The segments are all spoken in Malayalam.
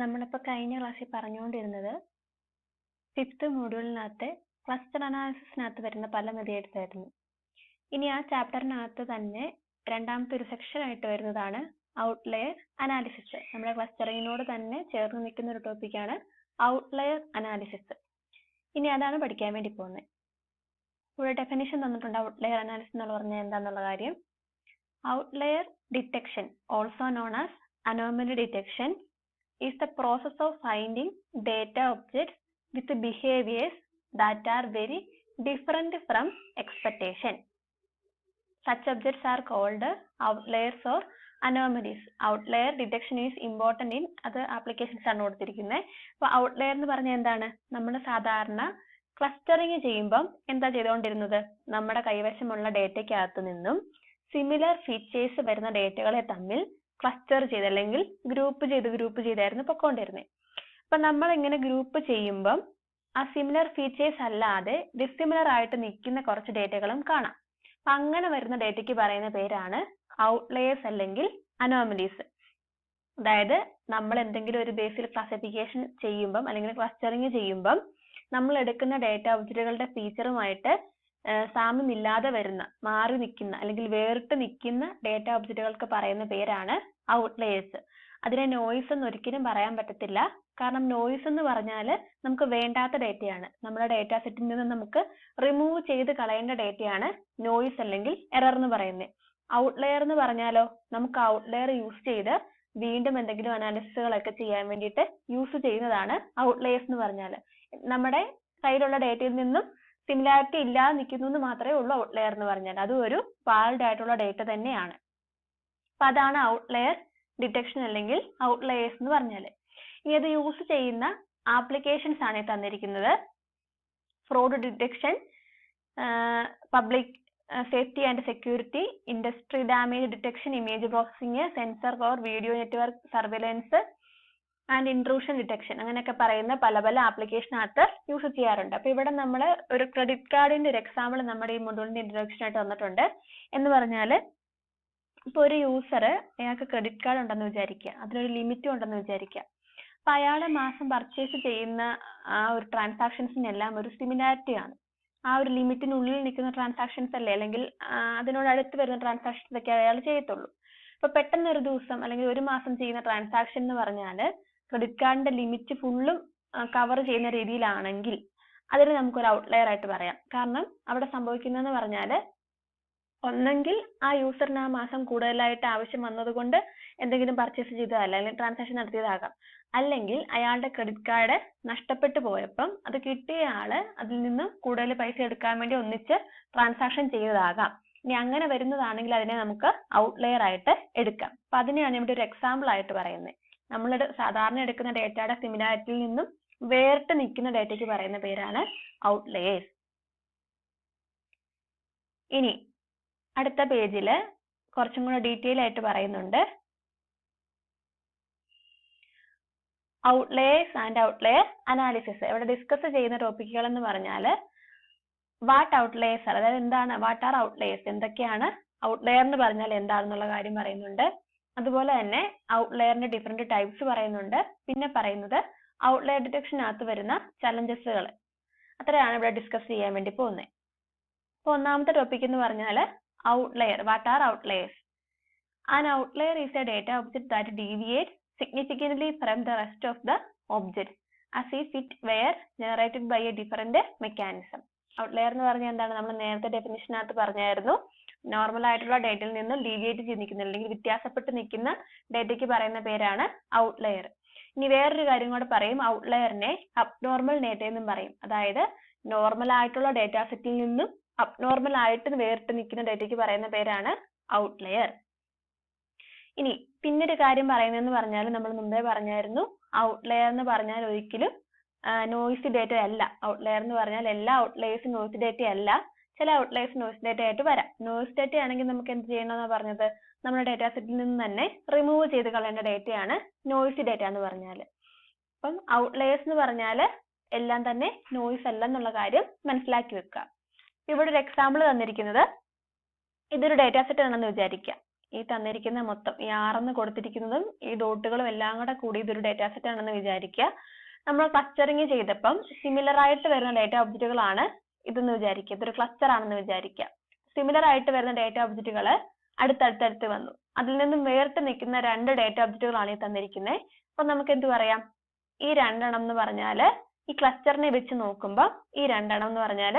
നമ്മളിപ്പോൾ കഴിഞ്ഞ ക്ലാസ്സിൽ പറഞ്ഞുകൊണ്ടിരുന്നത് ഫിഫ്ത്ത് മൊഡ്യൂളിനകത്തെ ക്ലസ്റ്റർ അനാലിസിസിനകത്ത് വരുന്ന പല മെത്തേഡ്സ് ആയിരുന്നു. ഇനി ആ ചാപ്റ്ററിനകത്ത് തന്നെ രണ്ടാമത്തെ ഒരു സെക്ഷൻ ആയിട്ട് വരുന്നതാണ് ഔട്ട്ലെയർ അനാലിസിസ്. നമ്മുടെ ക്ലസ്റ്ററിങ്ങിനോട് തന്നെ ചേർന്ന് നിൽക്കുന്ന ഒരു ടോപ്പിക്കാണ് ഔട്ട്ലെയർ അനാലിസിസ്. ഇനി അതാണ് പഠിക്കാൻ വേണ്ടി പോകുന്നത്. ഇവിടെ ഡെഫിനിഷൻ തന്നിട്ടുണ്ട് ഔട്ട്ലെയർ അനാലിസിസ് എന്ന് പറഞ്ഞാൽ എന്താണെന്നുള്ള കാര്യം. Outlier detection, also known as anomaly detection, is the process of finding data objects with behaviors that are very different from expectation. Such objects are called outliers or anomalies. Outlier detection is important in other applications ആണ് കൊടുത്തിരിക്കുന്നത്. അപ്പോൾ ഔട്ട്ലെയർ എന്ന് പറഞ്ഞാൽ എന്താണ്? നമ്മൾ സാധാരണ ക്ലസ്റ്ററിങ് ചെയ്യുമ്പം എന്താ ചെയ്തുകൊണ്ടിരുന്നത്? നമ്മുടെ കൈവശമുള്ള ഡേറ്റയ്ക്കകത്ത് നിന്നും സിമിലർ ഫീച്ചേഴ്സ് വരുന്ന ഡേറ്റകളെ തമ്മിൽ ക്ലസ്റ്റർ ചെയ്ത് അല്ലെങ്കിൽ ഗ്രൂപ്പ് ചെയ്തായിരുന്നു പൊക്കോണ്ടിരുന്നത്. അപ്പൊ നമ്മൾ ഇങ്ങനെ ഗ്രൂപ്പ് ചെയ്യുമ്പം ആ സിമിലർ ഫീച്ചേഴ്സ് അല്ലാതെ ഡിസിമിലർ ആയിട്ട് നിൽക്കുന്ന കുറച്ച് ഡേറ്റകളും കാണാം. അപ്പൊ അങ്ങനെ വരുന്ന ഡേറ്റയ്ക്ക് പറയുന്ന പേരാണ് ഔട്ട്ലെയേഴ്സ് അല്ലെങ്കിൽ അനോമലീസ്. അതായത് നമ്മൾ എന്തെങ്കിലും ഒരു ബേസിൽ ക്ലാസിഫിക്കേഷൻ ചെയ്യുമ്പം അല്ലെങ്കിൽ ക്ലസ്റ്ററിങ് ചെയ്യുമ്പം നമ്മൾ എടുക്കുന്ന ഡേറ്റ ഒബ്ജക്റ്റുകളുടെ ഫീച്ചറുമായിട്ട് സാമ്യമില്ലാതെ വരുന്ന, മാറി നിൽക്കുന്ന അല്ലെങ്കിൽ വേറിട്ട് നിൽക്കുന്ന ഡേറ്റ ഒബ്ജക്റ്റുകൾക്ക് പറയുന്ന പേരാണ് ഔട്ട്ലെയേഴ്സ്. അതിനെ നോയ്സ് എന്ന് ഒരിക്കലും പറയാൻ പറ്റത്തില്ല. കാരണം നോയ്സ് എന്ന് പറഞ്ഞാൽ നമുക്ക് വേണ്ടാത്ത ഡേറ്റയാണ്. നമ്മുടെ ഡേറ്റ സെറ്റിൽ നിന്ന് നമുക്ക് റിമൂവ് ചെയ്ത് കളയേണ്ട ഡേറ്റയാണ് നോയ്സ് അല്ലെങ്കിൽ എറർ എന്ന് പറയുന്നത്. ഔട്ട്ലെയർ എന്ന് പറഞ്ഞാലോ, നമുക്ക് ഔട്ട്ലെയർ യൂസ് ചെയ്ത് വീണ്ടും എന്തെങ്കിലും അനാലിസിസുകളൊക്കെ ചെയ്യാൻ വേണ്ടിയിട്ട് യൂസ് ചെയ്യുന്നതാണ് ഔട്ട്ലെയേഴ്സ് എന്ന് പറഞ്ഞാൽ. നമ്മുടെ കയ്യിലുള്ള ഡേറ്റയിൽ നിന്നും സിമിലാരിറ്റി ഇല്ലാതെ നിൽക്കുന്നു എന്ന് മാത്രമേ ഉള്ളൂ ഔട്ട്ലെയർ എന്ന് പറഞ്ഞാൽ. അതും ഒരു വാലിഡ് ആയിട്ടുള്ള ഡേറ്റ തന്നെയാണ്. അപ്പൊ അതാണ് ഔട്ട്ലെയർ ഡിറ്റക്ഷൻ അല്ലെങ്കിൽ ഔട്ട്ലെയേഴ്സ് എന്ന് പറഞ്ഞാൽ. ഇനി അത് യൂസ് ചെയ്യുന്ന ആപ്ലിക്കേഷൻസ് ആണ് തന്നിരിക്കുന്നത്. Fraud detection, public safety and security, industry damage detection, image processing, sensor for video network surveillance and intrusion detection, അങ്ങനെയൊക്കെ പറയുന്ന പല പല ആപ്ലിക്കേഷനകത്ത് യൂസ് ചെയ്യാറുണ്ട്. അപ്പൊ ഇവിടെ നമ്മൾ ഒരു ക്രെഡിറ്റ് കാർഡിന്റെ ഒരു എക്സാമ്പിൾ നമ്മുടെ ഈ മൊഡ്യൂളിന്റെ ഇൻട്രൊഡക്ഷൻ ആയിട്ട് വന്നിട്ടുണ്ട്. എന്ന് പറഞ്ഞാൽ ഇപ്പൊ ഒരു യൂസർ, അയാൾക്ക് ക്രെഡിറ്റ് കാർഡ് ഉണ്ടെന്ന് വിചാരിക്കുക, അതിനൊരു ലിമിറ്റും ഉണ്ടെന്ന് വിചാരിക്കുക. അപ്പൊ അയാളെ മാസം പർച്ചേസ് ചെയ്യുന്ന ആ ഒരു ട്രാൻസാക്ഷൻസിനെല്ലാം ഒരു സിമിലാരിറ്റി ആണ്. ആ ഒരു ലിമിറ്റിനുള്ളിൽ നിൽക്കുന്ന ട്രാൻസാക്ഷൻസ് അല്ലേ, അല്ലെങ്കിൽ അതിനോട് അടുത്ത് വരുന്ന ട്രാൻസാക്ഷൻസ് ഒക്കെ അയാൾ ചെയ്യത്തുള്ളൂ. അപ്പൊ പെട്ടെന്ന് ഒരു ദിവസം അല്ലെങ്കിൽ ഒരു മാസം ചെയ്യുന്ന ട്രാൻസാക്ഷൻ എന്ന് പറഞ്ഞാൽ ക്രെഡിറ്റ് കാർഡിന്റെ ലിമിറ്റ് ഫുള്ളും കവർ ചെയ്യുന്ന രീതിയിലാണെങ്കിൽ അതിന് നമുക്കൊരു ഔട്ട്ലെയർ ആയിട്ട് പറയാം. കാരണം അവിടെ സംഭവിക്കുന്നതെന്ന് പറഞ്ഞാൽ ഒന്നെങ്കിൽ ആ യൂസറിന് ആ മാസം കൂടുതലായിട്ട് ആവശ്യം വന്നതുകൊണ്ട് എന്തെങ്കിലും പർച്ചേസ് ചെയ്തതല്ല, അല്ലെങ്കിൽ ട്രാൻസാക്ഷൻ നടത്തിയതാകാം. അല്ലെങ്കിൽ അയാളുടെ ക്രെഡിറ്റ് കാർഡ് നഷ്ടപ്പെട്ടു പോയപ്പം അത് കിട്ടിയ ആള് അതിൽ നിന്ന് കൂടുതൽ പൈസ എടുക്കാൻ വേണ്ടി ഒന്നിച്ച് ട്രാൻസാക്ഷൻ ചെയ്തതാകാം. ഇനി അങ്ങനെ വരുന്നതാണെങ്കിൽ അതിനെ നമുക്ക് ഔട്ട്ലെയർ ആയിട്ട് എടുക്കാം. അപ്പൊ അതിനെയാണ് ഇവിടെ ഒരു എക്സാമ്പിൾ ആയിട്ട് പറയുന്നത്. നമ്മൾ സാധാരണ എടുക്കുന്ന ഡേറ്റയുടെ സിമിലാരിറ്റിയിൽ നിന്നും വേറിട്ട് നിൽക്കുന്ന ഡേറ്റയ്ക്ക് പറയുന്ന പേരാണ് ഔട്ട്ലെയേഴ്സ്. ഇനി അടുത്ത പേജിൽ കുറച്ചും കൂടെ ഡീറ്റെയിൽ ആയിട്ട് പറയുന്നുണ്ട് ഔട്ട്ലെയേഴ്സ് ആൻഡ് ഔട്ട്ലെയർ അനാലിസിസ്. ഇവിടെ ഡിസ്കസ് ചെയ്യുന്ന ടോപ്പിക്കുകൾ എന്ന് പറഞ്ഞാൽ വാട്ട് ഔട്ട്ലെയേഴ്സ് ആണ്, അതായത് എന്താണ്, വാട്ട് ആർ ഔട്ട്ലെയേഴ്സ്, എന്തൊക്കെയാണ് ഔട്ട്ലെയർ എന്ന് പറഞ്ഞാൽ എന്താണെന്നുള്ള കാര്യം പറയുന്നുണ്ട്. അതുപോലെ തന്നെ ഔട്ട്ലെയറിന്റെ ഡിഫറെന്റ് ടൈപ്സ് പറയുന്നുണ്ട്. പിന്നെ പറയുന്നത് ഔട്ട്ലെയർ ഡിറ്റക്ഷനകത്ത് വരുന്ന ചലഞ്ചസുകൾ. അത്രയാണ് ഇവിടെ ഡിസ്കസ് ചെയ്യാൻ വേണ്ടി പോകുന്നത്. അപ്പൊ ഒന്നാമത്തെ ടോപ്പിക് എന്ന് പറഞ്ഞാൽ outlier. What are outliers? An outlier is A data object that deviates significantly from the rest of the objects as if it were generated by a different mechanism. Outlier എന്ന് പറഞ്ഞാൽ എന്താണ്? നമ്മൾ നേരത്തെ ഡെഫിനിഷനകത്ത് പറഞ്ഞായിരുന്നു, നോർമൽ ആയിട്ടുള്ള ഡേറ്റയിൽ നിന്നും ഡീവിയേറ്റ് ചെയ്ത് നിൽക്കുന്ന അല്ലെങ്കിൽ വ്യത്യാസപ്പെട്ട് നിൽക്കുന്ന ഡേറ്റയ്ക്ക് പറയുന്ന പേരാണ് ഔട്ട്ലെയർ. ഇനി വേറൊരു കാര്യം കൂടെ പറയും, ഔട്ട്ലെയറിനെ അബ്നോർമൽ ഡേറ്റ എന്നും പറയും. അതായത് നോർമൽ ആയിട്ടുള്ള ഡേറ്റാ സെറ്റിൽ നിന്നും അബ്നോർമൽ ആയിട്ട് വേറിട്ട് നിൽക്കുന്ന ഡേറ്റയ്ക്ക് പറയുന്ന പേരാണ് ഔട്ട്ലെയർ. ഇനി പിന്നൊരു കാര്യം പറയുന്നതെന്ന് പറഞ്ഞാൽ നമ്മൾ മുമ്പേ പറഞ്ഞായിരുന്നു, ഔട്ട്ലെയർ എന്ന് പറഞ്ഞാൽ ഒരിക്കലും നോയ്സി ഡേറ്റ അല്ല. ഔട്ട്ലെയർ എന്ന് പറഞ്ഞാൽ എല്ലാ ഔട്ട്ലെയേഴ്സും നോയ്സി ഡേറ്റ അല്ല. ചില ഔട്ട്ലെയേഴ്സ് നോയ്സ് ഡേറ്റ ആയിട്ട് വരാം. നോയ്സ് ഡേറ്റ ആണെങ്കിൽ നമുക്ക് എന്ത് ചെയ്യണമെന്നാണ് പറഞ്ഞത്? നമ്മുടെ ഡേറ്റാ സെറ്റിൽ നിന്ന് തന്നെ റിമൂവ് ചെയ്ത് കളയേണ്ട ഡേറ്റയാണ് നോയ്സി ഡേറ്റ എന്ന് പറഞ്ഞാൽ. അപ്പം ഔട്ട്ലെയേഴ്സ് എന്ന് പറഞ്ഞാൽ എല്ലാം തന്നെ നോയ്സ് അല്ല എന്നുള്ള കാര്യം മനസ്സിലാക്കി വെക്കുക. ഇവിടെ ഒരു എക്സാമ്പിൾ തന്നിരിക്കുന്നത്, ഇതൊരു ഡേറ്റാ സെറ്റ് ആണെന്ന് വിചാരിക്കാം. ഈ തന്നിരിക്കുന്ന മൊത്തം ഈ 6 എന്ന് കൊടുത്തിരിക്കുന്നതും ഈ ഡോട്ടുകളും എല്ലാം കൂടെ കൂടി ഇതൊരു ഡേറ്റാ സെറ്റ് ആണെന്ന് വിചാരിക്കുക. നമ്മൾ ക്ലസ്റ്ററിങ് ചെയ്തപ്പം സിമിലർ ആയിട്ട് വരുന്ന ഡേറ്റ ഒബ്ജക്റ്റുകളാണ് ഇതെന്ന് വിചാരിക്കുക. ഇതൊരു ക്ലസ്റ്റർ ആണെന്ന് വിചാരിക്കുക. സിമിലർ ആയിട്ട് വരുന്ന ഡേറ്റ ഒബ്ജക്റ്റുകൾ അടുത്തടുത്തടുത്ത് വന്നു. അതിൽ നിന്നും വേറിട്ട് നിൽക്കുന്ന 2 ഡേറ്റ ഒബ്ജക്റ്റുകളാണ് ഈ തന്നിരിക്കുന്നത്. അപ്പൊ നമുക്ക് എന്ത് പറയാം? ഈ 2 എണ്ണം എന്ന് പറഞ്ഞാൽ ഈ ക്ലസ്റ്ററിനെ വെച്ച് നോക്കുമ്പോൾ ഈ 2 എണ്ണം എന്ന് പറഞ്ഞാൽ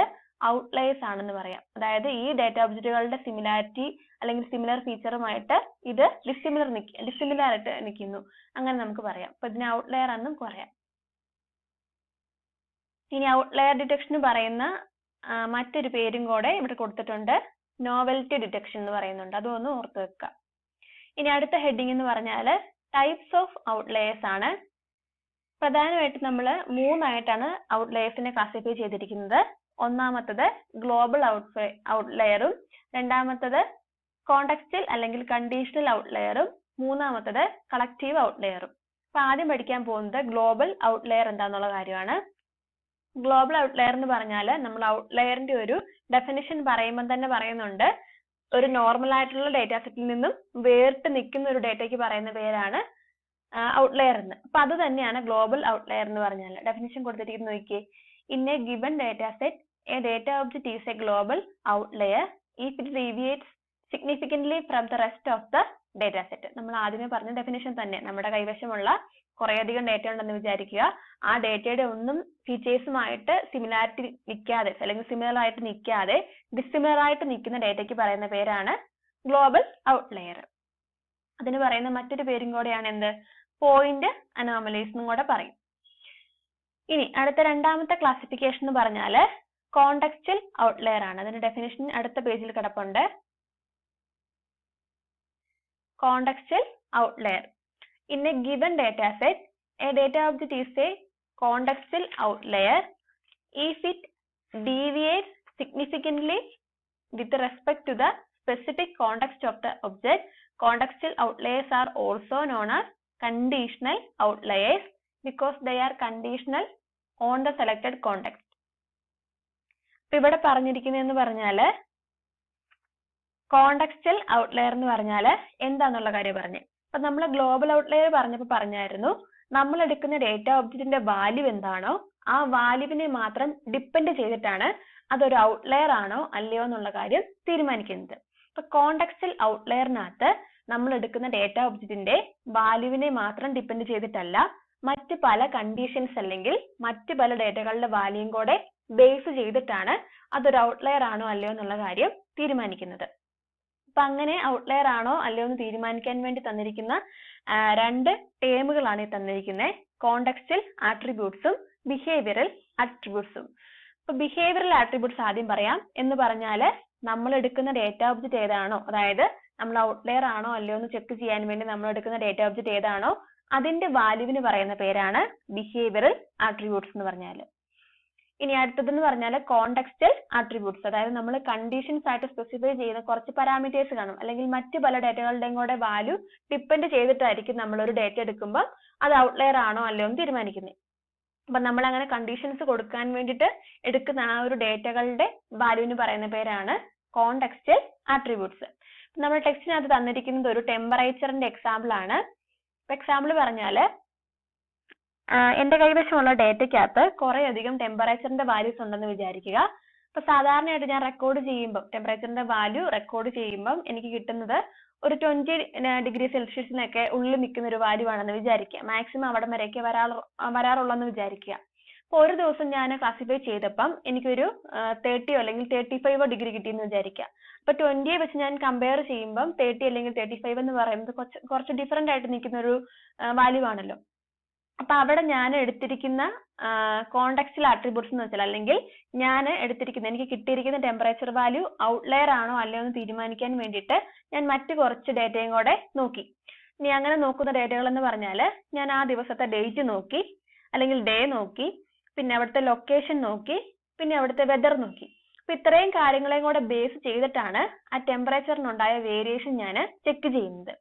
ഔട്ട്ലയേഴ്സ് ആണെന്ന് പറയാം. അതായത് ഈ ഡേറ്റ ഒബ്ജക്റ്റുകളുടെ സിമിലാരിറ്റി അല്ലെങ്കിൽ സിമിലർ ഫീച്ചറുമായിട്ട് ഇത് ഡിസിമിലർ ആയിട്ട് നിൽക്കുന്നു, അങ്ങനെ നമുക്ക് പറയാം. അപ്പൊ ഇതിനെ ഔട്ട്ലയർ എന്നും പറയാം. ഇനി ഔട്ട്ലയർ ഡിറ്റക്ഷൻ പറയുന്ന മറ്റൊരു പേരും കൂടെ ഇവിടെ കൊടുത്തിട്ടുണ്ട്, നോവൽറ്റി ഡിറ്റക്ഷൻ എന്ന് പറയുന്നുണ്ട്. അതൊന്ന് ഓർത്ത് വെക്കുക. ഇനി അടുത്ത ഹെഡിങ് എന്ന് പറഞ്ഞാൽ ടൈപ്സ് ഓഫ് ഔട്ട്ലയേഴ്സ് ആണ്. പ്രധാനമായിട്ട് നമ്മൾ 3 ആയിട്ടാണ് ഔട്ട്ലയേഴ്സിനെ ക്ലാസിഫൈ ചെയ്തിരിക്കുന്നത്. ഒന്നാമത്തത് ഗ്ലോബൽ ഔട്ട്ലയറും, രണ്ടാമത്തത് കോണ്ടെക്സ്റ്റൽ അല്ലെങ്കിൽ കണ്ടീഷണൽ ഔട്ട്ലയറും, മൂന്നാമത്തത് കളക്റ്റീവ് ഔട്ട്ലയറും. അപ്പൊ ആദ്യം പഠിക്കാൻ പോകുന്നത് ഗ്ലോബൽ ഔട്ട്ലയർ എന്താന്നുള്ള കാര്യമാണ്. ഗ്ലോബൽ ഔട്ട്ലയർ എന്ന് പറഞ്ഞാൽ നമ്മൾ ഔട്ട്ലയറിന്റെ ഒരു ഡെഫിനിഷൻ പറയുമ്പോൾ തന്നെ പറയുന്നുണ്ട്, ഒരു നോർമൽ ആയിട്ടുള്ള ഡേറ്റാ സെറ്റിൽ നിന്നും വേറിട്ട് നിൽക്കുന്ന ഒരു ഡേറ്റയ്ക്ക് പറയുന്ന പേരാണ് ഔട്ട്ലയർ എന്ന്. അപ്പൊ അത് തന്നെയാണ് ഗ്ലോബൽ ഔട്ട്ലയർ എന്ന് പറഞ്ഞാൽ. ഡെഫിനിഷൻ കൊടുത്തിരിക്കുന്നത് നോക്കിയേ, in A given data set A data object is A global outlier if it deviates significantly from the rest of the date set. നമ്മൾ ആദ്യമേ പറഞ്ഞ ഡെഫിനിഷൻ തന്നെ. നമ്മുടെ കൈവശമുള്ള കുറേയധികം ഡേറ്റ ഉണ്ടെന്ന് വിചാരിക്കുക. ആ ഡേറ്റയുടെ ഒന്നും ഫീച്ചേഴ്സുമായിട്ട് സിമിലാരിറ്റി നിൽക്കാതെ അല്ലെങ്കിൽ സിമിലർ ആയിട്ട് നിൽക്കാതെ ഡിസിമിലർ ആയിട്ട് നിൽക്കുന്ന ഡേറ്റയ്ക്ക് പറയുന്ന പേരാണ് ഗ്ലോബൽ ഔട്ട്ലയർ. അതിന് പറയുന്ന മറ്റൊരു പേരും കൂടെയാണ് എന്ത്? പോയിന്റ് അനോമലീസ് എന്നും കൂടെ പറയും. ഇനി അടുത്ത രണ്ടാമത്തെ ക്ലാസിഫിക്കേഷൻ എന്ന് പറഞ്ഞാൽ കോണ്ടെക്സ്റ്റൽ ഔട്ട്ലയർ ആണ്. അതിന്റെ ഡെഫിനിഷൻ അടുത്ത പേജിൽ കിടപ്പുണ്ട്. Contextual outlier. In a given data set, a data object is a contextual outlier if it deviates significantly with respect to the specific context of the object. Contextual outliers are also known as conditional outliers because they are conditional on the selected context. ഇവിടെ പറഞ്ഞിരിക്കുന്നതെന്ന് പറഞ്ഞാൽ കോണ്ടെക്സ്റ്റൽ ഔട്ട്ലയർ എന്ന് പറഞ്ഞാൽ എന്താന്നുള്ള കാര്യം പറഞ്ഞു. അപ്പൊ നമ്മൾ ഗ്ലോബൽ ഔട്ട്ലയർ പറഞ്ഞപ്പോൾ പറഞ്ഞായിരുന്നു, നമ്മൾ എടുക്കുന്ന ഡേറ്റ ഒബ്ജക്റ്റിന്റെ വാല്യൂ എന്താണോ ആ വാല്യൂവിനെ മാത്രം ഡിപ്പെൻഡ് ചെയ്തിട്ടാണ് അതൊരു ഔട്ട്ലയർ ആണോ അല്ലയോ എന്നുള്ള കാര്യം തീരുമാനിക്കുന്നത്. അപ്പൊ കോണ്ടെക്സ്റ്റൽ ഔട്ട്ലയറിനകത്ത് നമ്മൾ എടുക്കുന്ന ഡേറ്റ ഒബ്ജക്റ്റിന്റെ വാല്യൂവിനെ മാത്രം ഡിപ്പെൻഡ് ചെയ്തിട്ടല്ല, മറ്റ് പല കണ്ടീഷൻസ് അല്ലെങ്കിൽ മറ്റ് പല ഡേറ്റകളുടെ വാല്യൂയും കൂടെ ബേസ് ചെയ്തിട്ടാണ് അതൊരു ഔട്ട്ലയർ ആണോ അല്ലയോ എന്നുള്ള കാര്യം തീരുമാനിക്കുന്നത്. അപ്പൊ അങ്ങനെ ഔട്ട്ലയർ ആണോ അല്ലയോ എന്ന് തീരുമാനിക്കാൻ വേണ്ടി തന്നിരിക്കുന്ന 2 ടേമുകളാണ് ഈ തന്നിരിക്കുന്നത്, കോണ്ടെക്സ്റ്റൽ ആട്രിബ്യൂട്ട്സും ബിഹേവിയറൽ ആട്രിബ്യൂട്ട്സും. അപ്പൊ ബിഹേവിയറൽ ആട്രിബ്യൂട്ട്സ് ആദ്യം പറയാം. എന്ന് പറഞ്ഞാൽ നമ്മൾ എടുക്കുന്ന ഡേറ്റ ഒബ്ജക്റ്റ് ഏതാണോ, അതായത് നമ്മൾ ഔട്ട്ലയർ ആണോ അല്ലയോ എന്ന് ചെക്ക് ചെയ്യാൻ വേണ്ടി നമ്മൾ എടുക്കുന്ന ഡേറ്റ ഒബ്ജക്റ്റ് ഏതാണോ അതിന്റെ വാല്യൂവിന് പറയുന്ന പേരാണ് ബിഹേവിയറൽ ആട്രിബ്യൂട്ട്സ് എന്ന് പറഞ്ഞാൽ. ഇനി അടുത്തതെന്ന് പറഞ്ഞാൽ കോണ്ടെക്സ്റ്റൽ ആട്രിബ്യൂട്ട്സ്, അതായത് നമ്മൾ കണ്ടീഷൻസ് ആയിട്ട് സ്പെസിഫൈ ചെയ്യുന്ന കുറച്ച് പാരാമീറ്റേഴ്സ് കാണും, അല്ലെങ്കിൽ മറ്റ് പല ഡേറ്റകളുടെയും കൂടെ വാല്യൂ ഡിപ്പെൻഡ് ചെയ്തിട്ടായിരിക്കും നമ്മൾ ഒരു ഡേറ്റ എടുക്കുമ്പോൾ അത് ഔട്ട്ലയർ ആണോ അല്ലയോ എന്ന് തീരുമാനിക്കുന്നത്. അപ്പൊ നമ്മൾ അങ്ങനെ കണ്ടീഷൻസ് കൊടുക്കാൻ വേണ്ടിയിട്ട് എടുക്കുന്ന ആ ഒരു ഡേറ്റകളുടെ വാല്യൂവിന് പറയുന്ന പേരാണ് കോണ്ടെക്സ്റ്റൽ ആട്രിബ്യൂട്ട്സ്. നമ്മൾ ടെക്സ്റ്റിനകത്ത് തന്നിരിക്കുന്നത് ഒരു ടെമ്പറേച്ചറിന്റെ എക്സാമ്പിൾ ആണ്. എക്സാമ്പിൾ പറഞ്ഞാൽ എന്റെ കൈവശമുള്ള ഡേറ്റയ്ക്കകത്ത് കുറെ അധികം ടെമ്പറേച്ചറിന്റെ വാല്യൂസ് ഉണ്ടെന്ന് വിചാരിക്കുക. അപ്പൊ സാധാരണയായിട്ട് ഞാൻ റെക്കോർഡ് ചെയ്യുമ്പോൾ ടെമ്പറേച്ചറിന്റെ വാല്യൂ റെക്കോർഡ് ചെയ്യുമ്പോൾ എനിക്ക് കിട്ടുന്നത് ഒരു 20 ഡിഗ്രി സെൽഷ്യസിനൊക്കെ ഉള്ളിൽ നിൽക്കുന്ന ഒരു വാല്യൂ ആണെന്ന് വിചാരിക്കുക. മാക്സിമം അവിടെ വരെയൊക്കെ വരാറുള്ളെന്ന് വിചാരിക്കുക. അപ്പൊ ഒരു ദിവസം ഞാൻ ക്ലാസിഫൈ ചെയ്തപ്പം എനിക്കൊരു 30 അല്ലെങ്കിൽ 35 ഡിഗ്രി കിട്ടിയെന്ന് വിചാരിക്കുക. അപ്പൊ 20 വെച്ച് ഞാൻ കമ്പയർ ചെയ്യുമ്പോൾ 30 അല്ലെങ്കിൽ 35 എന്ന് പറയുന്നത് കുറച്ച് ഡിഫറെന്റ് ആയിട്ട് നിൽക്കുന്ന ഒരു വാല്യൂ ആണല്ലോ. അപ്പൊ അവിടെ ഞാൻ എടുത്തിരിക്കുന്ന കോണ്ടെക്സ്റ്റൽ ആട്രിബ്യൂട്ട്സ് എന്ന് വെച്ചാൽ, അല്ലെങ്കിൽ ഞാൻ എടുത്തിരിക്കുന്ന എനിക്ക് കിട്ടിയിരിക്കുന്ന ടെമ്പറേച്ചർ വാല്യൂ ഔട്ട്ലയർ ആണോ അല്ലയോ എന്ന് തീരുമാനിക്കാൻ വേണ്ടിയിട്ട് ഞാൻ മറ്റു കുറച്ച് ഡേറ്റയും കൂടെ നോക്കി. ഇനി അങ്ങനെ നോക്കുന്ന ഡേറ്റകൾ എന്ന് പറഞ്ഞാൽ ഞാൻ ആ ദിവസത്തെ ഡേറ്റ് നോക്കി, അല്ലെങ്കിൽ ഡേ നോക്കി, പിന്നെ അവിടുത്തെ ലൊക്കേഷൻ നോക്കി, പിന്നെ അവിടുത്തെ വെതർ നോക്കി. അപ്പൊ ഇത്രയും കാര്യങ്ങളെയും കൂടെ ബേസ് ചെയ്തിട്ടാണ് ആ ടെമ്പറേച്ചറിനുണ്ടായ വേരിയേഷൻ ഞാൻ ചെക്ക് ചെയ്യുന്നത്.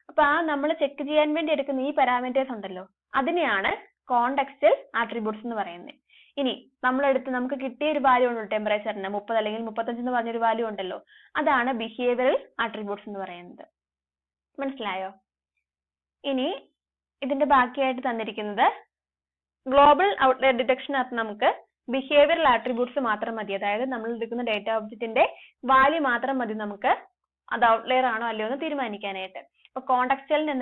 അപ്പൊ ആ നമ്മൾ ചെക്ക് ചെയ്യാൻ വേണ്ടി എടുക്കുന്ന ഈ പാരാമീറ്റേഴ്സ് ഉണ്ടല്ലോ, അതിനെയാണ് കോണ്ടെക്സ്റ്റൽ ആട്രിബ്യൂട്ട്സ് എന്ന് പറയുന്നത്. ഇനി നമുക്ക് കിട്ടിയ ഒരു വാല്യൂ ഉണ്ട് ടെമ്പറേച്ചറിന് 30 അല്ലെങ്കിൽ 35 എന്ന് പറഞ്ഞൊരു വാല്യൂ ഉണ്ടല്ലോ, അതാണ് ബിഹേവിയറൽ ആട്രിബ്യൂട്ട്സ് എന്ന് പറയുന്നത്. മനസ്സിലായോ? ഇനി ഇതിന്റെ ബാക്കിയായിട്ട് തന്നിരിക്കുന്നത് ഗ്ലോബൽ ഔട്ട്ലയർ ഡിറ്റക്ഷനകത്ത് നമുക്ക് ബിഹേവിയറൽ ആട്രിബ്യൂട്ട്സ് മാത്രം മതി. അതായത് നമ്മൾ എടുക്കുന്ന ഡേറ്റ ഒബ്ജക്റ്റിന്റെ വാല്യൂ മാത്രം മതി നമുക്ക് അത് ഔട്ട്ലയർ ആണോ അല്ലയോ എന്ന് തീരുമാനിക്കാനായിട്ട്. അപ്പൊ കോണ്ടക്സ്റ്റലിന്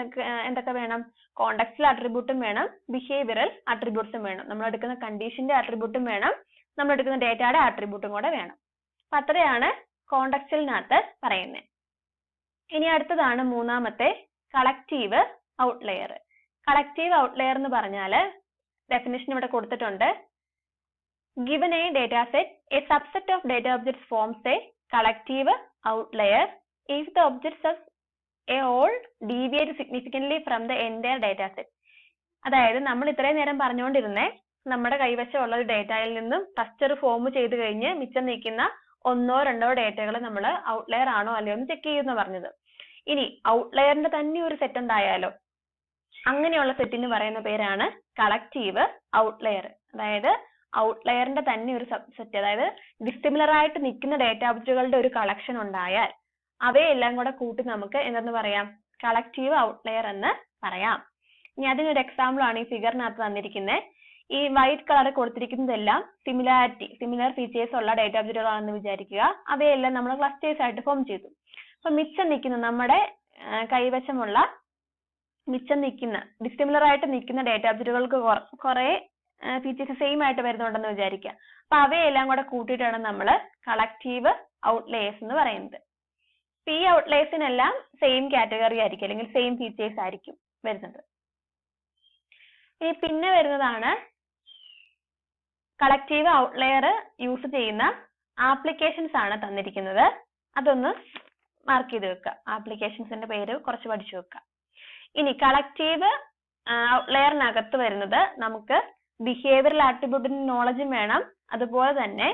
എന്തൊക്കെ വേണം? കോണ്ടക്സ്റ്റൽ ആട്രിബ്യൂട്ടും വേണം, ബിഹേവിയറൽ ആട്രിബ്യൂട്ട്സും വേണം. നമ്മൾ എടുക്കുന്ന കണ്ടീഷന്റെ ആട്രിബ്യൂട്ടും വേണം, നമ്മൾ എടുക്കുന്ന ഡേറ്റയുടെ ആട്രിബ്യൂട്ടും കൂടെ വേണം. അപ്പൊ അത്രയാണ് കോണ്ടക്സ്റ്റലിനകത്ത് പറയുന്നത്. ഇനി അടുത്തതാണ് മൂന്നാമത്തെ കളക്റ്റീവ് ഔട്ട്ലെയർ. കളക്റ്റീവ് ഔട്ട്ലെയർ എന്ന് പറഞ്ഞാല് ഡെഫിനിഷൻ ഇവിടെ കൊടുത്തിട്ടുണ്ട്. Given a data set, a subset of data objects forms a collective outlier if the objects as a whole deviate significantly from the entire data set. അതായത് നമ്മൾ ഇത്രയും നേരം പറഞ്ഞുകൊണ്ടിരുന്നേ നമ്മുടെ കൈവശമുള്ള ഒരു ഡേറ്റയിൽ നിന്നും ക്ലസ്റ്റർ ഫോം ചെയ്ത് കഴിഞ്ഞ് മിച്ചം നിൽക്കുന്ന ഒന്നോ രണ്ടോ ഡേറ്റകൾ നമ്മൾ ഔട്ട്ലെയർ ആണോ അല്ലയോ എന്ന് ചെക്ക് ചെയ്യുമെന്ന് പറഞ്ഞത്. ഇനി ഔട്ട്ലെയറിന്റെ തന്നെ ഒരു സെറ്റ് ഉണ്ടായാലോ, അങ്ങനെയുള്ള സെറ്റിന് പറയുന്ന പേരാണ് കളക്റ്റീവ് ഔട്ട്ലെയർ. അതായത് ഔട്ട്ലെയറിന്റെ തന്നെ ഒരു സബ്സെറ്റ്, അതായത് ഡിസിമിലർ ആയിട്ട് നിൽക്കുന്ന ഡേറ്റ ഒബ്ജക്റ്റുകളുടെ ഒരു കളക്ഷൻ ഉണ്ടായാൽ അവയെല്ലാം കൂടെ കൂട്ടി നമുക്ക് എന്തെന്ന് പറയാം? കളക്റ്റീവ് ഔട്ട്ലെയർ എന്ന് പറയാം. ഇനി അതിനൊരു എക്സാമ്പിൾ ആണ് ഈ ഫിഗറിനകത്ത് തന്നിരിക്കുന്നത്. ഈ വൈറ്റ് കളർ കൊടുത്തിരിക്കുന്നതെല്ലാം സിമിലർ ഫീച്ചേഴ്സ് ഉള്ള ഡേറ്റ ഒബ്ജക്റ്റുകളാണെന്ന് വിചാരിക്കുക. അവയെല്ലാം നമ്മൾ ക്ലസ്റ്റേഴ്സ് ആയിട്ട് ഫോം ചെയ്തു. അപ്പൊ മിച്ചം നിൽക്കുന്ന നമ്മുടെ കൈവശമുള്ള ഡിസിമിലർ ആയിട്ട് നിൽക്കുന്ന ഡേറ്റ ഒബ്ജക്റ്റുകൾക്ക് കുറെ ഫീച്ചേഴ്സ് സെയിം ആയിട്ട് വരുന്നുണ്ടെന്ന് വിചാരിക്കുക. അപ്പൊ അവയെല്ലാം കൂടെ കൂട്ടിയിട്ടാണ് നമ്മൾ കളക്റ്റീവ് ഔട്ട്ലെയേഴ്സ് എന്ന് പറയുന്നത്. ഈ ഔട്ട്ലെയേഴ്സിനെല്ലാം സെയിം കാറ്റഗറി ആയിരിക്കും, അല്ലെങ്കിൽ സെയിം ഫീച്ചേഴ്സ് ആയിരിക്കും വരുന്നത്. ഇനി പിന്നെ വരുന്നതാണ് കളക്റ്റീവ് ഔട്ട്ലെയർ യൂസ് ചെയ്യുന്ന ആപ്ലിക്കേഷൻസ് ആണ് തന്നിരിക്കുന്നത്. അതൊന്ന് മാർക്ക് ചെയ്ത് വെക്കുക. ആപ്ലിക്കേഷൻസിന്റെ പേര് കുറച്ച് പഠിച്ചു വെക്കുക. ഇനി കളക്റ്റീവ് ഔട്ട്ലെയറിനകത്ത് വരുന്നത് നമുക്ക് ബിഹേവിയറൽ ആട്രിബ്യൂട്ടിന്റെ നോളജും വേണം, അതുപോലെ തന്നെ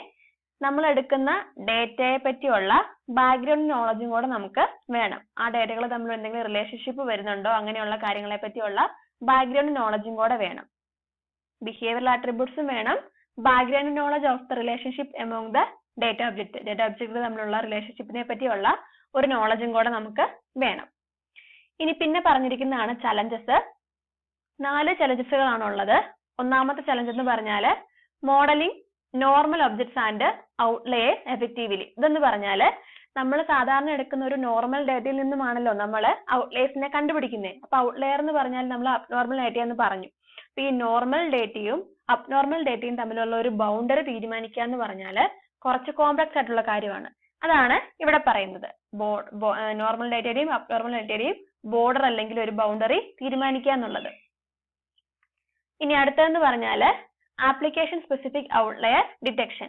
നമ്മൾ എടുക്കുന്ന ഡേറ്റയെ പറ്റിയുള്ള ബാക്ക്ഗ്രൗണ്ട് നോളജും കൂടെ നമുക്ക് വേണം. ആ ഡേറ്റകൾ തമ്മിൽ എന്തെങ്കിലും റിലേഷൻഷിപ്പ് വരുന്നുണ്ടോ അങ്ങനെയുള്ള കാര്യങ്ങളെ പറ്റിയുള്ള ബാക്ക്ഗ്രൗണ്ട് നോളജും കൂടെ വേണം. ബിഹേവിയറൽ ആട്രിബ്യൂട്ട്സും വേണം, background knowledge of the relationship among the data object തമ്മിലുള്ള റിലേഷൻഷിപ്പിനെ പറ്റിയുള്ള ഒരു നോളജും കൂടെ നമുക്ക് വേണം. ഇനി പിന്നെ പറഞ്ഞിരിക്കുന്നതാണ് ചലഞ്ചസ്. 4 ചലഞ്ചസുകളാണുള്ളത്. ഒന്നാമത്തെ ചലഞ്ച് എന്ന് പറഞ്ഞാല് modelling normal objects and outliers effectively. ഇതെന്ന് പറഞ്ഞാല് നമ്മൾ സാധാരണ എടുക്കുന്ന ഒരു നോർമൽ ഡേറ്റയിൽ നിന്നുമാണല്ലോ നമ്മൾ ഔട്ട്ലെയേഴ്സിനെ കണ്ടുപിടിക്കുന്നത്. അപ്പൊ ഔട്ട്ലെയർ എന്ന് പറഞ്ഞാൽ നമ്മൾ അബ്നോർമൽ ഡേറ്റ എന്ന് പറഞ്ഞു. അപ്പൊ ഈ നോർമൽ ഡേറ്റയും അബ്നോർമൽ ഡേറ്റയും തമ്മിലുള്ള ഒരു ബൗണ്ടറി തീരുമാനിക്കുക എന്ന് പറഞ്ഞാല് കുറച്ച് കോംപ്ലക്സ് ആയിട്ടുള്ള കാര്യമാണ്. അതാണ് ഇവിടെ പറയുന്നത്. നോർമൽ ഡേറ്റയുടെയും അബ്നോർമൽ ഡേറ്റയുടെയും ബോർഡർ അല്ലെങ്കിൽ ഒരു ബൗണ്ടറി തീരുമാനിക്കുക എന്നുള്ളത്. ഇനി അടുത്തതെന്ന് പറഞ്ഞാല് ആപ്ലിക്കേഷൻ സ്പെസിഫിക് ഔട്ട്ലെയർ ഡിറ്റക്ഷൻ.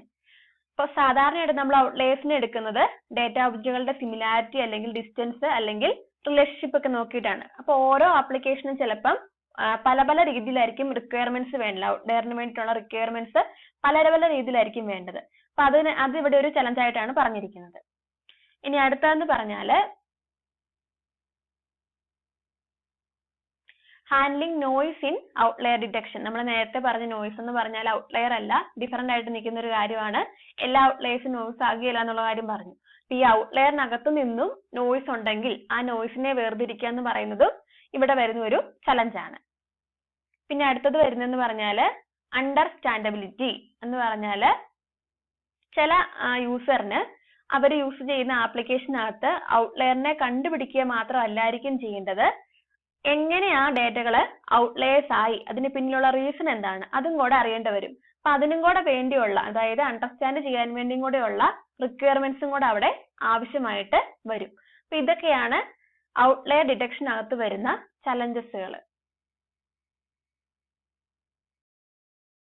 ഇപ്പൊ സാധാരണയായിട്ട് നമ്മൾ ഔട്ട്ലെയേഴ്സിനെ എടുക്കുന്നത് ഡേറ്റ ഒബ്ജക്റ്റുകളുടെ സിമിലാരിറ്റി അല്ലെങ്കിൽ ഡിസ്റ്റൻസ് അല്ലെങ്കിൽ റിലേഷൻഷിപ്പ് ഒക്കെ നോക്കിയിട്ടാണ്. അപ്പൊ ഓരോ ആപ്ലിക്കേഷനും ചിലപ്പം പല പല രീതിയിലായിരിക്കും റിക്വയർമെന്റ്സ് വേണ്ടത്. ഔട്ട്ലെയറിന് വേണ്ടിയിട്ടുള്ള റിക്വയർമെന്റ്സ് പല പല രീതിയിലായിരിക്കും വേണ്ടത്. അപ്പൊ അത് ഇവിടെ ഒരു ചലഞ്ച് ആയിട്ടാണ് പറഞ്ഞിരിക്കുന്നത്. ഇനി അടുത്തതെന്ന് പറഞ്ഞാല് handling noise in outlier detection. നമ്മൾ നേരത്തെ പറഞ്ഞ നോയ്സ് എന്ന് പറഞ്ഞാൽ ഔട്ട്ലെയർ അല്ല, ഡിഫറെന്റ് ആയിട്ട് നിൽക്കുന്ന ഒരു കാര്യമാണ്. എല്ലാ ഔട്ട്ലെയേഴ്സും നോയ്സ് ആകുകയില്ല എന്നുള്ള കാര്യം പറഞ്ഞു. ഈ ഔട്ട്ലെയറിനകത്തു നിന്നും നോയ്സ് ഉണ്ടെങ്കിൽ ആ നോയ്സിനെ വേർതിരിക്കുക എന്ന് പറയുന്നതും ഇവിടെ വരുന്ന ഒരു ചലഞ്ചാണ്. പിന്നെ അടുത്തത് വരുന്നതെന്ന് പറഞ്ഞാല് അണ്ടർസ്റ്റാൻഡബിലിറ്റി എന്ന് പറഞ്ഞാല് ചില യൂസറിന് അവർ യൂസ് ചെയ്യുന്ന ആപ്ലിക്കേഷനകത്ത് ഔട്ട്ലെയറിനെ കണ്ടുപിടിക്കുക മാത്രമല്ലായിരിക്കും ചെയ്യേണ്ടത്, എങ്ങനെ ആ ഡേറ്റകള് ഔട്ട്ലെയേഴ്സ് ആയി അതിന് പിന്നിലുള്ള റീസൺ എന്താണ് അതും കൂടെ അറിയേണ്ടി വരും. അപ്പൊ അതിനും കൂടെ വേണ്ടിയുള്ള, അതായത് അണ്ടർസ്റ്റാൻഡ് ചെയ്യാൻ വേണ്ടിയും കൂടെയുള്ള റിക്വയർമെന്റ്സും കൂടെ അവിടെ ആവശ്യമായിട്ട് വരും. അപ്പൊ ഇതൊക്കെയാണ് ഔട്ട്ലെയർ ഡിറ്റക്ഷനകത്ത് വരുന്ന ചലഞ്ചസുകൾ.